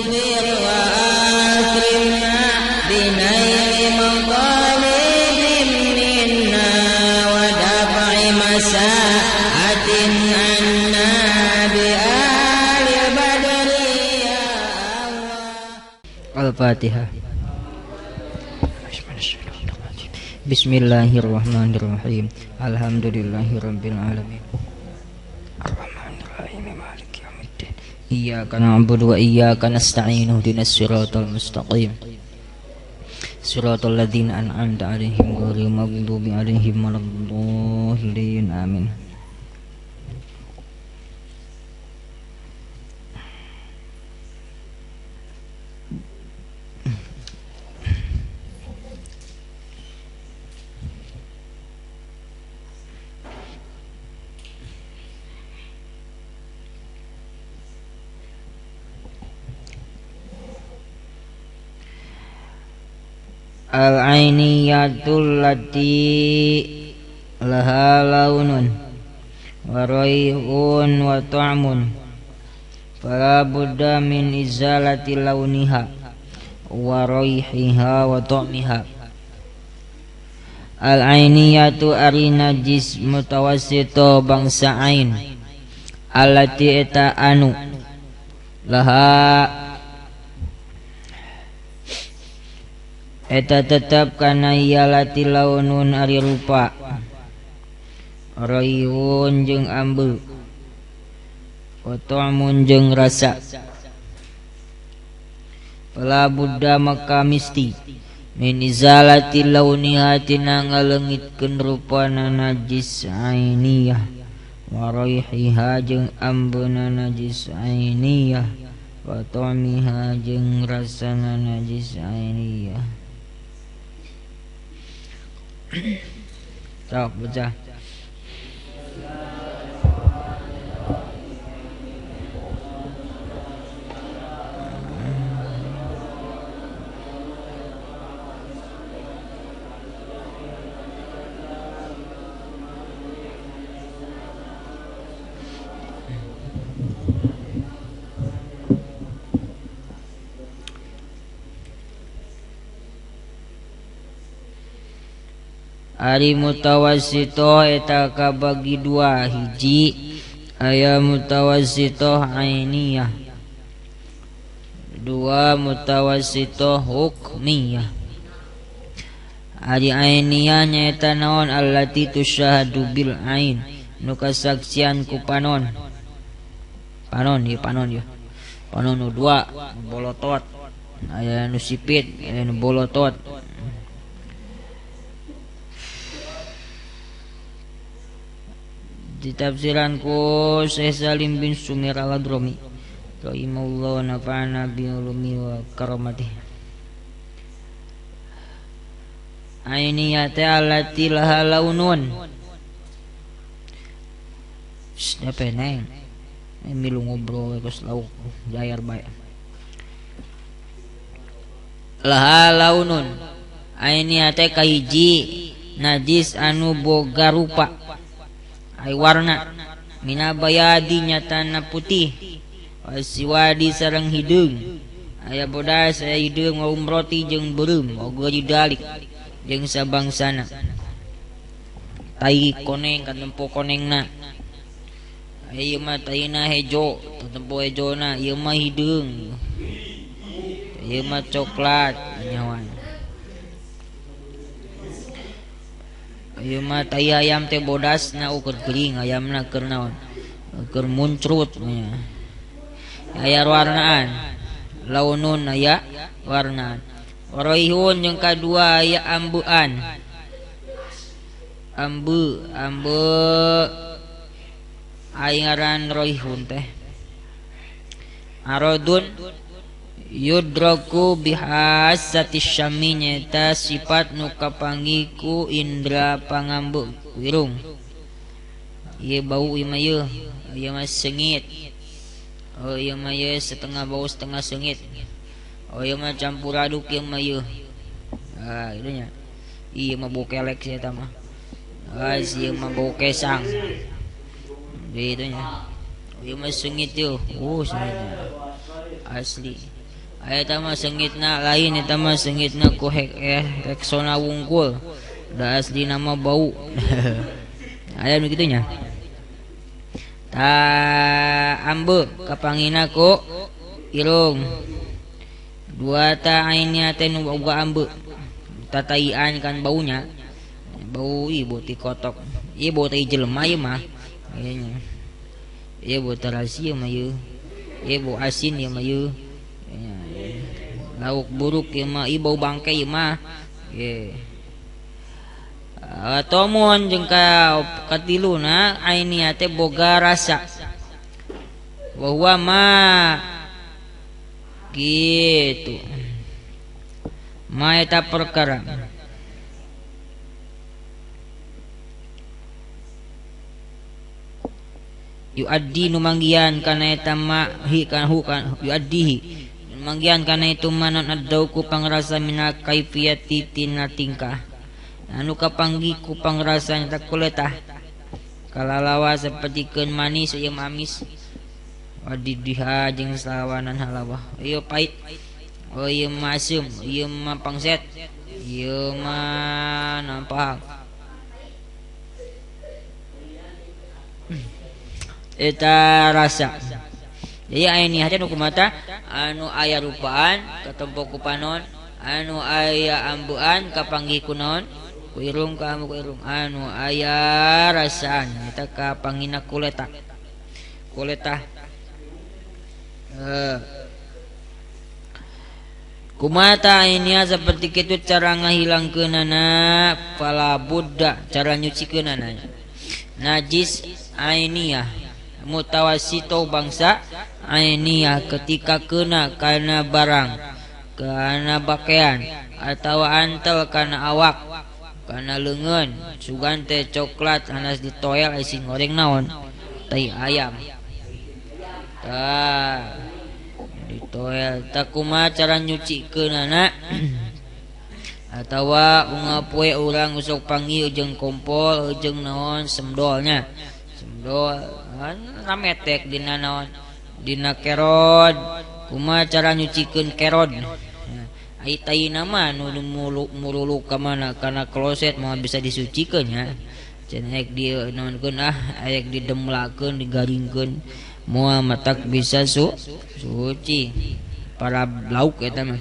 اصبر وأكرمنا بنيل مطالب منا ودفع مساءة عنا بآل بدر يا الله. Al-Fatihah. Bismillahirrahmanirrahim. Alhamdulillahirabbil alamin. Arrahmanirrahim maliki yaumiddin. Iyyaka na'budu wa iyyaka nasta'in. Ihdinas siratal mustaqim. Siratal ladzina an'amta 'alaihim ghairil maghdubi 'alaihim waladdallin. Amin. Al-'ainiyatul lati laha launun wa raihun wa ta'mun fala budda min izalati launiha wa raihiha wa ta'miha. Al-'ainiyatu ari najis mutawassito bangsa ain allati eta anu laha eta tetap kana iyalati launun ari rupa raihun jeung ambeu wa ta'mun jeung rasa. Fala budda maka misti min izalati launiha tina ngaleungitkeun rupana najis ainiyah wa raihiha jeung ambeuna najis ainiyah wa ta'miha jeung rasana najis ainiyah. Sok baca. Ari mutawassito eta kabagi dua, hiji aya mutawassito ainiyah, dua mutawassito hukmiyah. Ari ainiyah nyaeta naon allati tusyahadu bil ain, nu kasaksian ku panon. Panon ya. Panon nu dua bolotot, aya nu sipit, aya nu bolotot. Ditafsiran ku Syekh Salim bin Sumir al-Hadrami rahimahullah nafa'ana bi ulumi wa karamati. Ainiyate allati laha launun. Siapa neng? Milu ngobrol terus lauk jayar bae. Laha launun. Ainiyate kahiji najis anu boga rupa. Ay warna mina bayadi nyatana putih wasiwadi sareng hideung aya bodas aya hideung ngaum roti jeung beureum oge didalik jeung sabangsana tai koneng ka tempo konengna ieu mah taina hejo tempo hejona ieu mah hideung ieu mah coklat nyawan. Ieu mah tai ayam teh bodasna ukur gering ayamna keur naon? Keur muncrut nya. Aya warnaan. Launun aya warnaan. Waraihun jeung kadua aya ambeuan. Ambe aya ngaran raihun teh. Aradun yudraku bihasati syami nyata sifat nu kapanggih indra pangambu wirung. Ieu bau ieu mah ieu mah sengit. Oh ieu mah setengah bau setengah sengit. Oh ieu mah campur aduk ieu mah ieu. Ah ieu nya. Ieu mah bau kelek sia eta mah. Ah ieu mah bau kesang. Gitu nya. Ieu mah sengit ieu. Oh sengit. Asli. Eta mah sengitna lain, eta mah sengitna ku reksona wungkul. Da asli nama bau. Aya nu kitu nya. Ta ambe kapangina ku irung. Dua ta aininya teh nu boga ambe. Tataian kan baunya. Bau ibu ti kotok. Ieu bau teh jelema ieu mah. Ieu bau terasi ieu mah ieu. Ieu bau asin ieu mah ieu. Lauk buruk ieu mah ieu bau bangkai ieu mah. Tomon jeung katiluna aininya teh boga rasa. Bahwa mah gitu. Ma eta perkara. Yuaddi nu manggian kana eta ma hi kana hu kan yuaddihi. Manggian kana itu manon adau ku pangrasa mina kaifiyati tina tingkah. Anu kapanggi ku pangrasa nya takuletah. Kalalawa sapertikeun manis ieu amis. Wadidiha jeung salawanan halawah. Ieu pait. Oh ieu mah asem, ieu mah pangset. Ieu mah nampak. Eta rasa. Jadi aini hati nu kumata anu aya rupaan katempo ku panon, anu aya ambuan kapanggih ku naon? Ku irung ka ambu ku irung. Anu aya rasaan eta kapanggihna kuletak. Kuletah. Kumata ini seperti itu cara ngahilangkeunana pala buddha cara nyucikeunana. Najis ainiyah mutawasito bangsa ainiyah ketika kena karena barang karena pakaian atau antel karena awak karena leungeun sugan teh coklat anas ditoel isi goreng naon tai ayam tah ditoel tak kumaha cara nyucikeunana atawa ungapoe urang usok panggih jeung kompol jeung naon semdolnya semdol rametek dina naon dina kerod kumaha cara nyucikeun kerod ai taina mah nu mululuk ka mana kana kloset mah bisa disucikeun nya cenah aek di naonkeun aek didemlakeun digaringkeun moal matak bisa suci para lauk eta mah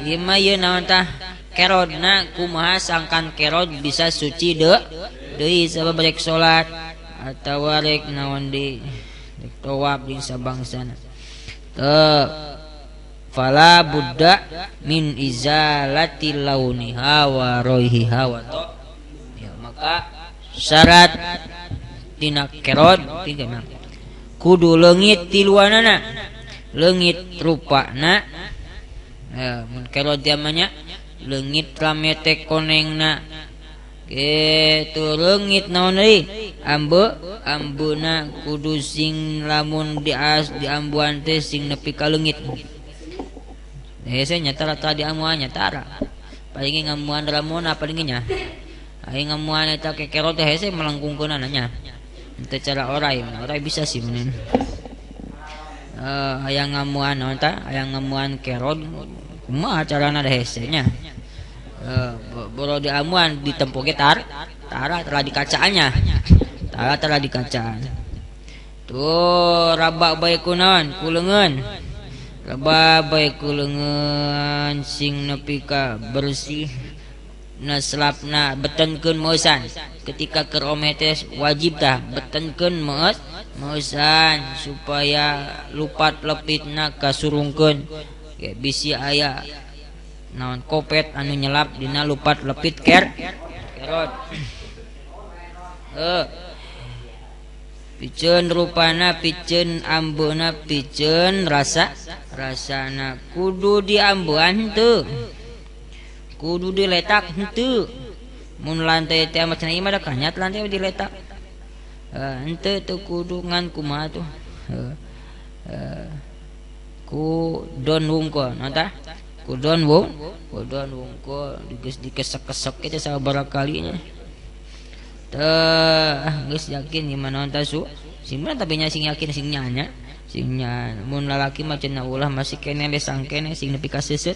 ieu mah ieu naon tah kerodna kumaha sangkan kerod bisa suci deui sabab rek salat atawa rek naon di rek tawaf jeung sabangsana fala budda min izalati launiha wa raihiha wa ya maka syarat tina kerod tinggalna kudu leungit ti luarna leungit rupana mun kerod diamanya leungit ramete konengna kitu leungit naon deui ambeuna kudu sing lamun dias diambuan teh sing nepi ka leungit hese nyatara tadi amuan nyatara paling ngamuan ramona paling nya aing ngamuan eta ke kerod teh hese melengkungkeunana nya teu cara orai bisa sih meuneun aya ngamuan naon tah aya ngamuan kerod kumaha carana da hese nya boro di amuan ditempo ge tara telah dikacaannya telah dikacaan tuh rabak bae kunaon kuleungeun rabak bae kuleungeun sing nepi ka bersih na selapna betenkeun meusan ketika keur omeh teh wajib tah betenkeun meusan supaya lupat lepitna kasurungkeun ge bisi aya naon kopet anu nyelap dina lupat lepit kerod piceun rupana piceun ambeuna piceun rasana kudu diambuan henteu kudu diletak henteu mun lantai teh macam ieu mah da kanyat lantai diletak henteu teu kudu ngan kumaha tuh ku don wungkul naon tah kudon wungkul dikesek-kesek itu sabaraha kalinya teh geus yakin gimana entah simpen tapi nya sing yakin sing nyanya singnya mun lalaki mah cenah ulah masih kene lesang kene sing nepi ka seuseut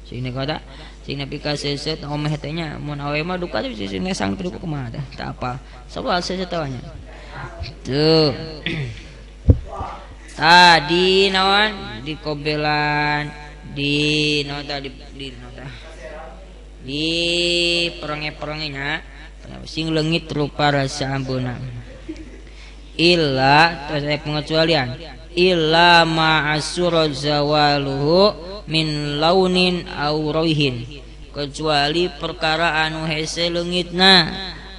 sing kota sing nepi ka seuseut omeh teh nya mun awe mah duka sing lesang teh kumaha teh teu apal soal seuseut tawanya tuh tadi naon di kobelan di nota di nota di perenge-perengenya sing leungit rupa rasa ambuna illa terus ada pengecualian illa ma'asura zawaluhu min launin aw raihin kecuali perkara anu hese leungitna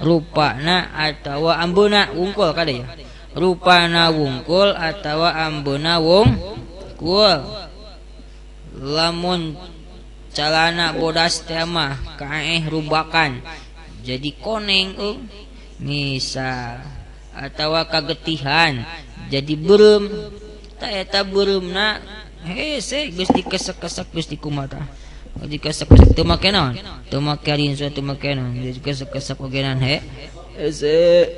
rupana atawa ambuna wungkul kada ya rupana wungkul atawa ambuna wungkul lamun calana bodas teh mah kaeh rubakan jadi koneng misal atawa kagetihan jadi beureum ta eta beureumna hese geus dikesek-kesek geus dikumata dikesek-kesek teu make naon teu make rinso teu make naon dikesek-kesek ogenan hese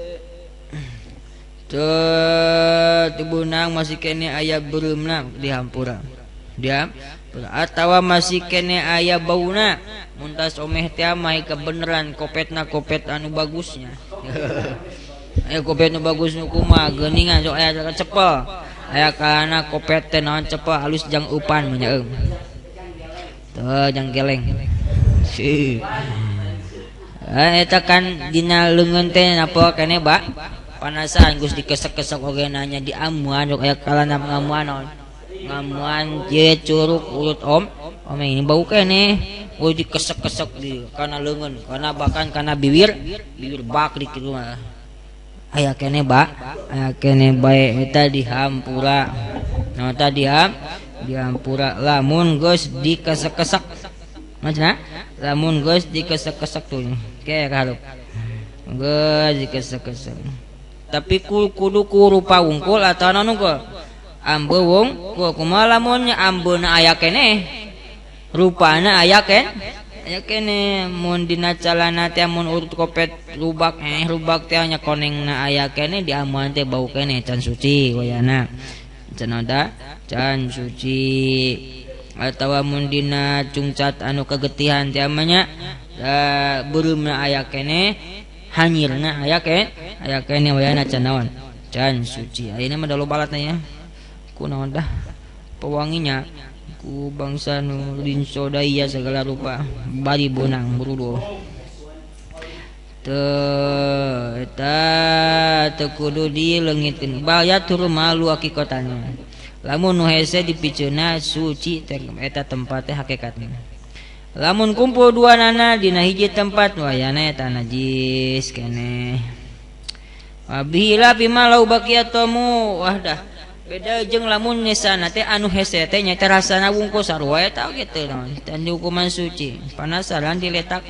teu beunang masih kene aya beureumna dihampura diam atawa masih kene aya bauna muntas omeh teh mah kebeneran kopetna kopet anu bagusnya aya kopet nu bagus nu kumaha geuningan sok aya cepel aya kana kopet teh naon cepel halus jang upan mah nya teu jang geleng eta kan dina leungeun teh napa kene ba panasan geus dikesek-kesek oge nanya di amuan sok aya kalana ngamuan naon ngamuan je curug urut omeh ini bau kene kudu dikesek-kesek di kana leungeun kana bahkan kana bibir bak di kitu mah aya kene ba aya kene bae eta dihampura nah eta dihampura lamun geus dikesek-kesek macana lamun geus dikesek-kesek tuh kayak hareup geus dikesek-kesek tapi kudu ku rupa wungkul atawa naon unggul ambe wungkul kumaha lamun ambeuna aya kene rupana aya kene mun dina calana teh mun urut kopet rubak teh nya konengna aya kene di amuan teh bau kene can suci wayana cenah can suci atawa mun dina cungcat anu kagetihan teh nya beureumna aya kene hanyirna aya kene wayana can naon can suci ayeuna mah da loba balatna ya kunaon dah pewanginya ku bangsa nu rinso daya segala rupa bari bonang berudo teu eta teu kudu dileungitkeun bayatur malu hakikatna lamun nu hese dipiceuna suci teh eta tempat teh hakikatna lamun kumpul duanana dina hiji tempat wayana eta najis keneh wabihila bima lau baqiyatamu wahdah beda jeung lamun nisana teh anu hese teh nya teh rasana wungkul sarua eta kitu naon tan hukuman suci panasaran diletak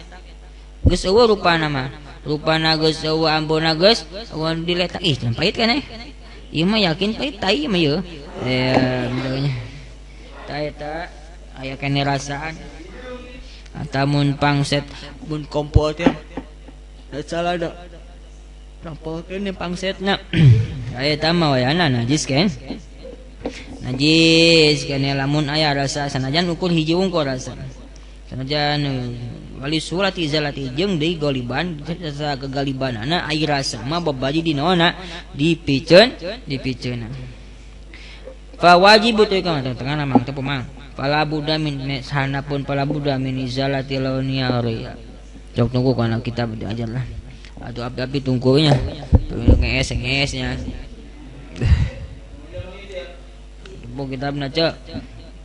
geus eueuh rupana mah rupana geus eueuh ambona geus eueuh diletak ih can pait kan ieu mah yakin pait tai mah yeuh bedanya ta eta aya kene rasaan atamun pangset mun kompol teh salah da rampol kene pangsetna aya tama wayana najis kan najis kene lamun aya rasa sanajan ukur hiji wungkul rasa sanajan wali surat izalati jeung deui galiban rasa kegalibanana ai rasa mah babadi dinaona dipiceun fa wajib teh kan tengah namang teu pemang pala buddha min sanapun pala buddha min izalati launia riya jok tunggu kana kitab diajar lah atuh api tungkunya ngees-ngeesnya buku kitabna cek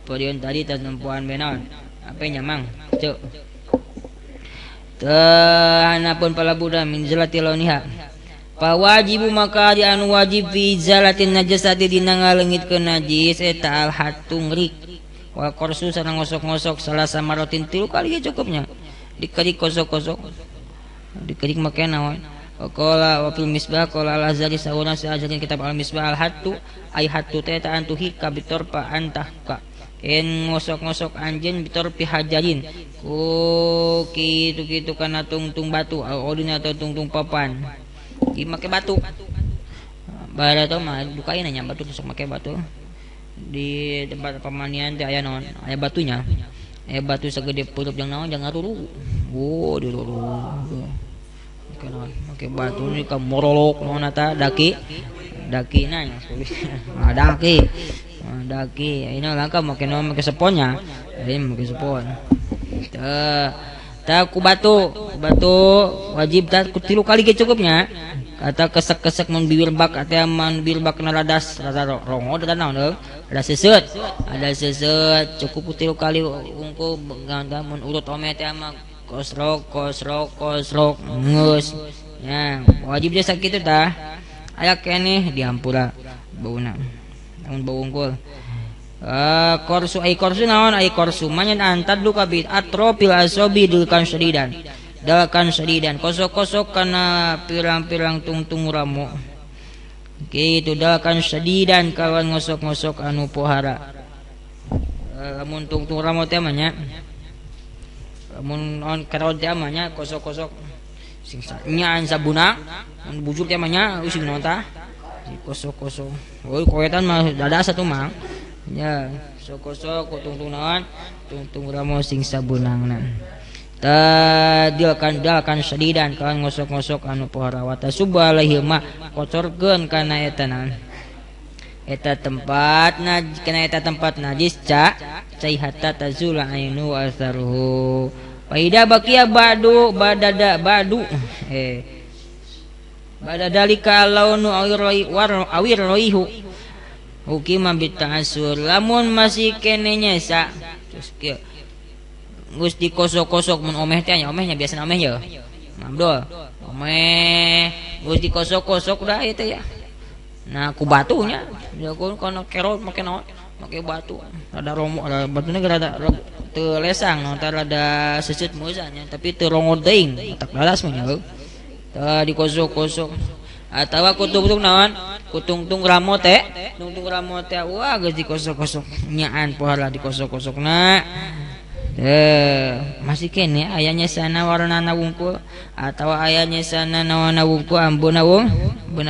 podion tadi tas nempuan benaon apa nyamang cek tehanapun pala buddha min zalati launiha pa wajibu maka di anu wajib fi zalatin najasati dina ngaleungitkeun najis eta al hatung rik wal qarsu sareng ngosok-ngosok salah samarotin 3 kali cukupnya dikerik kosok-kosok dikerik make naon qala wa fil misbah qala al-azhari sauna sa'ajarin kitab al-misbah al-hattu ay hattu teh ta antuhi ka bitor pa antah ka en ngosok-ngosok anjeun bitor pi hajarin ku kitu-kitu kana tungtung batu odina atau tungtung papan di make batu bara tuh mah dukain nya batu sok make batu di tempat pemandian teh aya naon aya batunya batu segede purup jeung naon jeung ngaruru diruru kana make batu ni ka morolok naon eta daki na daki ini langka make naon make seponnya ini make sepon tah ku batu wajib tah ku 3 kali ge cukupnya kata kesek-kesek mun bibir bak atuh man bibir bak na radas rada rongo da naon ada seset cukup ku 3 kali ungku ganda mun urut ome teh mah kosrok ngeus nya wajib dia sakitu tah aya keneh dihampura bauna namun bau unggul korsu naon korsu manyan antad luka bid atrofil asobi dulkan sedidan kosok kana pirang-pirang tungtung ramu gitu dalkan sedidan kawan ngosok anu pohara lamun tungtung ramu teh mah nya lamun on karod teh mah nya kosok sing nyaan sabuna mun bujur teh mah nya using naon tah kosok euy koetan mah dada satu mang nya kosok tungtung naon tungtung ramu sing sabunangna dalkan sedidan kawan ngosok anu pohara wata subalahi ma kocorkeun kana eta naon eta tempat najis cai hatta tazula ainu asaruhu faida bakia badu badadalika launu awir roihu hukima bita'asur lamun masih kene nyesa terus kieu geus dikosok-kosok mun omeh teh nya omehnya biasana omeh ya Abdul omeh geus dikosok-kosok udah itu ya nah ku batunya ya kono kerot make naon make batu rada romo ada batuna rada teu lesang naon teh rada seuseut meusanya tapi teu rongo teuing tak lalas mah nya tah dikosok-kosok atawa kutung naon kutungtung ramo teh wah geus dikosok-kosok nyaan pohara dikosok-kosokna masih kene ayahnya sana warnana wungkul atau ayahnya sana nawana wungkul ambuna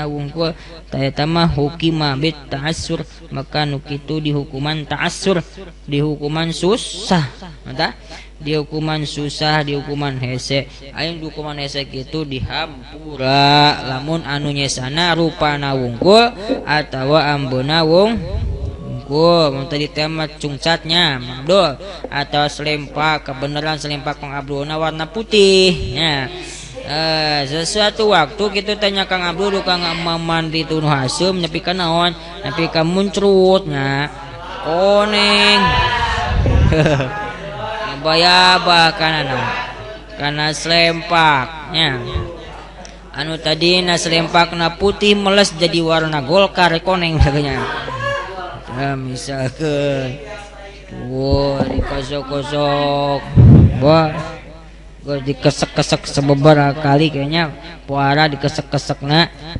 wungkul tayata mah hukima bit ta'assur maka nukitu dihukuman ta'assur dihukuman susah mata dihukuman susah dihukuman hese aing dihukuman hese kitu dihampura lamun anu nyesana rupana wungkul atawa ambuna wungkul tadi tema cungcatnya Abdul atau selempak kebenaran selempak Kang Abdul warna putih ya sesuatu waktu kita tanya Kang Abdul Kang mandi tunuh hasem nyepi ka naon nepi ka muncrutnya koneng bayaba kana selempaknya anu tadi na selempak na putih meles jadi warna golkar koneng baganya misalkan dikosok-kosok dikesek-kesek sebeberapa kali kayaknya puara dikesek-kesek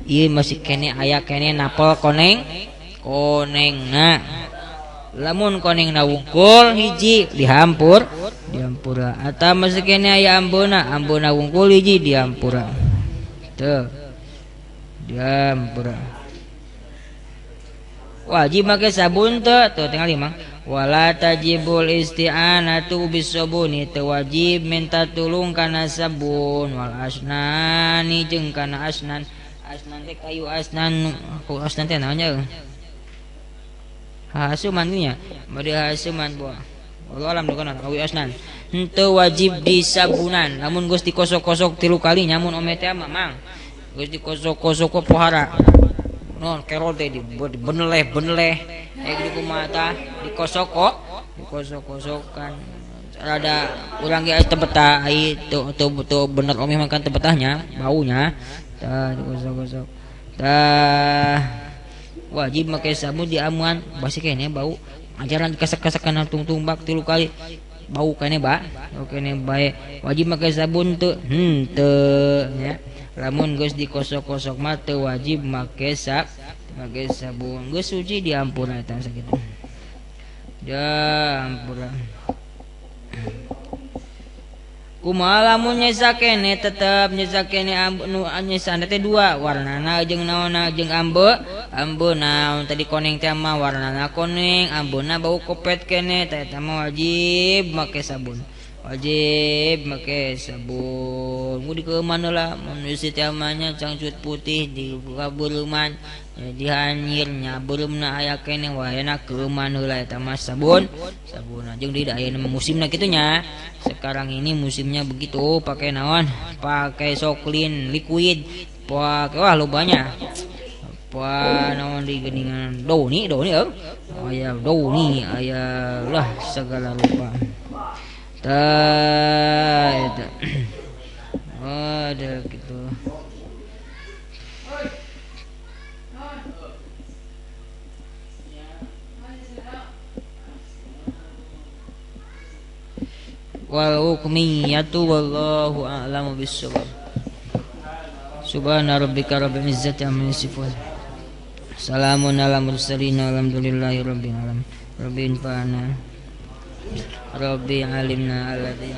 iya masih kene aya kene napel koneng lamun koneng na wungkul hiji dihampura atau masih kene aya ambuna wungkul hiji dihampura wajib make sabun tuh tinggal 5 wala tajibul isti'anatu bisabuni teu wajib minta tulung kana sabun wal asnani jeung kana asnan teh kayu asnan teh naonnya hasuman nya bari hasuman buah wallah alam dukana kayu asnan henteu wajib disabunan lamun geus dikosok-kosok 3 kali nyamun ome teh mang geus dikosok-kosok pohara non kerol teh beneleh di kumata dikosok-kosokkan rada urang ge tebetah ai teu bener omeh makan tebetahnya baunya tah dikosok-kosok tah wajib make sabun di amuan basi kene bau ajaran kesek-kesekan tungtung bak 3 kali bau kene bae wajib make sabun teu nya lamun geus dikosok-kosok mah teu wajib make sabun geus suci diampura eta sakitu diampura kumaha lamun nyesa kene tetep nyesa kene anu nyesa teh dua warnana jeung naonna jeung ambeuna tadi koneng teh mah warnana koneng ambeuna bau kopet kene teh mah wajib make sabun mu di kemana lah manusia tiamanya cangcut putih di kaburuman di hanyirnya belum na aya kene wayana kemana lah eta mah sabun jeung di daya musimna kitunya sekarang ini musimnya begitu pakai naon pakai soklin liquid pakai wah lobanya apa naon di geningan doni aya doni aya lah segala rupa eta ada gitu. Wal hukmiyatu wallahu a'lamu bissawab. Subhana rabbika rabbil izzati amma yasifun. Salamun alal mursalin alhamdulillahi rabbil alamin. Rabbil fana Rabbi alimna alladhi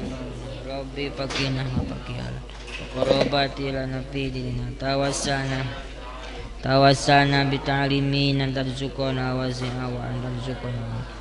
Rabbi fakina mafakihal Qarabati lana fi dinina Tawassana bita'limin Antarzukona wa zi'awa Antarzukona